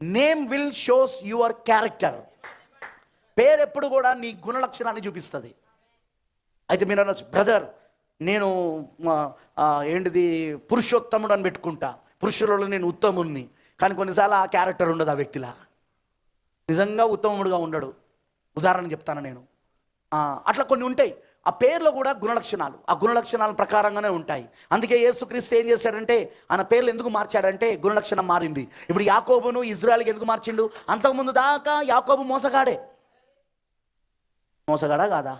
Name will shows your character. పేరు ఎప్పుడు కూడా నీ గుణలక్షణాన్ని చూపిస్తుంది. అయితే మీరు అనొచ్చు, బ్రదర్ నేను ఏంటిది పురుషోత్తముడు అని పెట్టుకుంటా, పురుషులలో నేను ఉత్తముణ్ణి, కానీ కొన్నిసార్లు ఆ క్యారెక్టర్ ఉండదు ఆ వ్యక్తిలా, నిజంగా ఉత్తముడుగా ఉండడు. ఉదాహరణ చెప్తాను నేను. అట్లా కొన్ని ఉంటాయి. ఆ పేర్లో కూడా గుణలక్షణాలు, ఆ గుణలక్షణాల ప్రకారంగానే ఉంటాయి. అందుకే యేసుక్రీస్తు ఏం చేశాడంటే ఆయన పేర్లు ఎందుకు మార్చాడంటే గుణలక్షణం మారింది. ఇప్పుడు యాకోబును ఇజ్రాయెల్కి ఎందుకు మార్చిండు? అంతకుముందు దాకా యాకోబు మోసగాడే. మోసగాడా కాదా?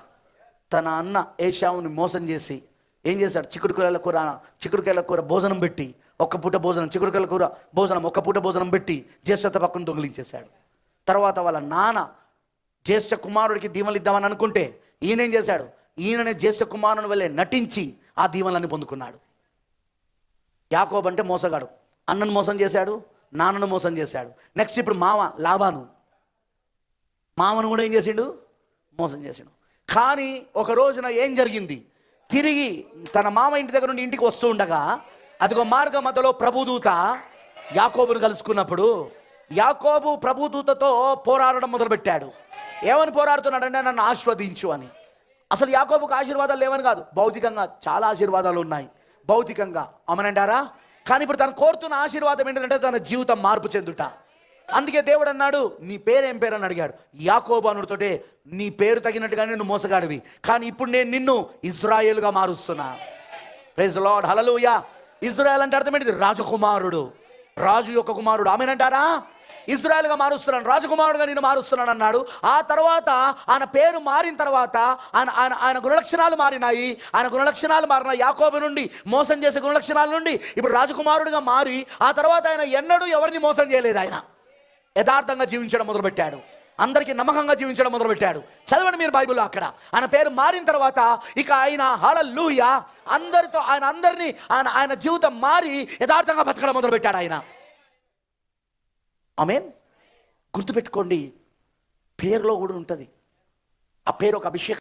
తన అన్న ఏశావుని మోసం చేసి ఏం చేశాడు? చిక్కుడుకాయల కూర భోజనం పెట్టి, ఒక్క పూట భోజనం, చిక్కుడుకాయల కూర భోజనం, ఒక్క పూట భోజనం పెట్టి జ్యేష్ఠత పక్కన దొంగిలించేశాడు. తర్వాత వాళ్ళ నాన్న జ్యేష్ఠ కుమారుడికి దీవెనలు ఇద్దామని అనుకుంటే ఈయనేం చేశాడు? ఈయననే జ్యేష్ఠ కుమారుని వల్లే నటించి ఆ దీవెనలన్నీ పొందుకున్నాడు. యాకోబు అంటే మోసగాడు, అన్నను మోసం చేశాడు, నాన్నను మోసం చేశాడు. నెక్స్ట్ ఇప్పుడు లాబాను, మామను కూడా ఏం చేసిండు? మోసం చేసిండు. కానీ ఒక రోజున ఏం జరిగింది? తిరిగి తన మామ ఇంటి దగ్గర నుండి ఇంటికి వస్తూ ఉండగా అదిగో మార్గ మధ్యలో ప్రభుదూత యాకోబును కలుసుకున్నప్పుడు యాకోబు ప్రభుదూతతో పోరాడడం మొదలుపెట్టాడు. ఏమని పోరాడుతున్నాడంటే నన్ను ఆశీర్వదించు అని. అసలు యాకోబుకు ఆశీర్వాదాలు లేవని కాదు, భౌతికంగా చాలా ఆశీర్వాదాలు ఉన్నాయి భౌతికంగా, అమనంటారా? కానీ ఇప్పుడు తను కోరుతున్న ఆశీర్వాదం ఏంటంటే తన జీవితం మార్పు చెందుట. అందుకే దేవుడు అన్నాడు, నీ పేరేం పేరు అని అడిగాడు. యాకోబు అనుడితోటే, నీ పేరు తగినట్టుగానే నువ్వు మోసగాడివి, కానీ ఇప్పుడు నేను నిన్ను ఇజ్రాయేలుగా మారుస్తున్నా. Praise the Lord, hallelujah. Israel అంటే అర్థం ఏంటిది? రాజకుమారుడు, రాజు యొక్క కుమారుడు. ఆమేనంటారా? ఇజ్రాయేల్గా మారుస్తున్నాను, రాజకుమారుడుగా నేను మారుస్తున్నాను అన్నాడు. ఆ తర్వాత ఆయన పేరు మారిన తర్వాత ఆయన గుణలక్షణాలు మారినాయి. ఆయన గుణలక్షణాలు మారిన యాకోబు నుండి, మోసం చేసే గుణలక్షణాల నుండి ఇప్పుడు రాజకుమారుడిగా మారి, ఆ తర్వాత ఆయన ఎన్నడూ ఎవరిని మోసం చేయలేదు. ఆయన యథార్థంగా జీవించడం మొదలుపెట్టాడు, అందరికీ నమ్మకంగా జీవించడం మొదలుపెట్టాడు. చదవండి మీరు బైబిల్లో. అక్కడ ఆయన పేరు మారిన తర్వాత ఇక ఆయన హల్లెలూయా అందరితో ఆయన జీవితం మారి యథార్థంగా బతకడం మొదలుపెట్టాడు ఆయన. ఆమేన్. గుర్తుపెట్టుకోండి, పేరులో కూడా ఉంటుంది. ఆ పేరు ఒక అభిషేకం.